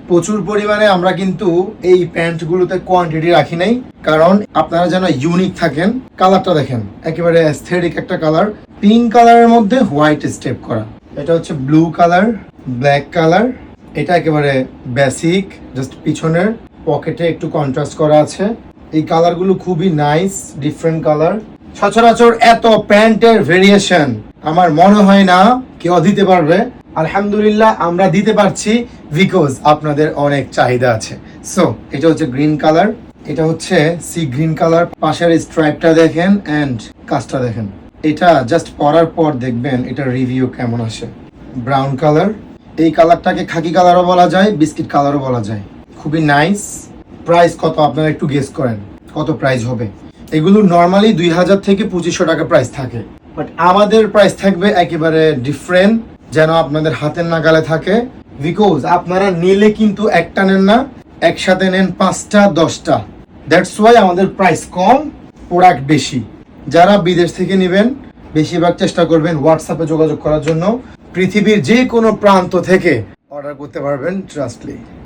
প্রচুর পরিমাণে আমরা কিন্তু এই প্যান্টগুলোতে কোয়ান্টিটি রাখি নাই, কারণ আপনারা যেন ইউনিক থাকেন। কালারটা দেখেন, একেবারে অ্যাস্থেটিক একটা কালার, পিঙ্ক কালারের মধ্যে হোয়াইট স্টেপ করা। এটা হচ্ছে ব্লু কালার, ব্ল্যাক কালার। এটা একেবারে বেসিক, জাস্ট পিছনের পকেটে একটু কন্ট্রাস্ট করা আছে। এই কালারগুলো খুবই নাইস, ডিফারেন্ট কালার। সচরাচর এত প্যান্টের ভেরিয়েশন আমার মনে হয় না কেউ দিতে পারবে। আলহামদুলিল্লাহ আমরা দিতে পারছি, বিকজ আপনাদের অনেক চাহিদা আছে। সো এটা হচ্ছে গ্রিন কালার, এটা হচ্ছে সি গ্রিন কালার। পাশের স্ট্রাইপটা দেখেন অ্যান্ড কাজটা দেখেন। এটা জাস্ট পরার পর দেখবেন এটা রিভিউ কেমন আসে। ব্রাউন কালার, এই কালারটাকে খাকি কালারও বলা যায়, বিস্কিট কালারও বলা যায়। খুবই নাইস। প্রাইস কত আপনারা একটু গেস করেন, কত প্রাইস হবে? এগুলো নর্মালি 2000 থেকে 2500 টাকা প্রাইস থাকে, বাট আমাদের প্রাইস থাকবে একেবারে ডিফারেন্ট, যেন আপনাদের হাতের নাগালে থাকে। বিকজ আপনারা নিলে কিন্তু একটা নেন না, একসাথে নেন 5টা 10টা। দ্যাটস ওয়াই আমাদের প্রাইস কম, প্রোডাক্ট বেশি। যারা বিদেশ থেকে নেবেন বেশিরভাগ চেষ্টা করবেন হোয়াটসঅ্যাপে যোগাযোগ করার জন্য। পৃথিবীর যে কোনো প্রান্ত থেকে অর্ডার করতে পারবেন, ট্রাস্টলি।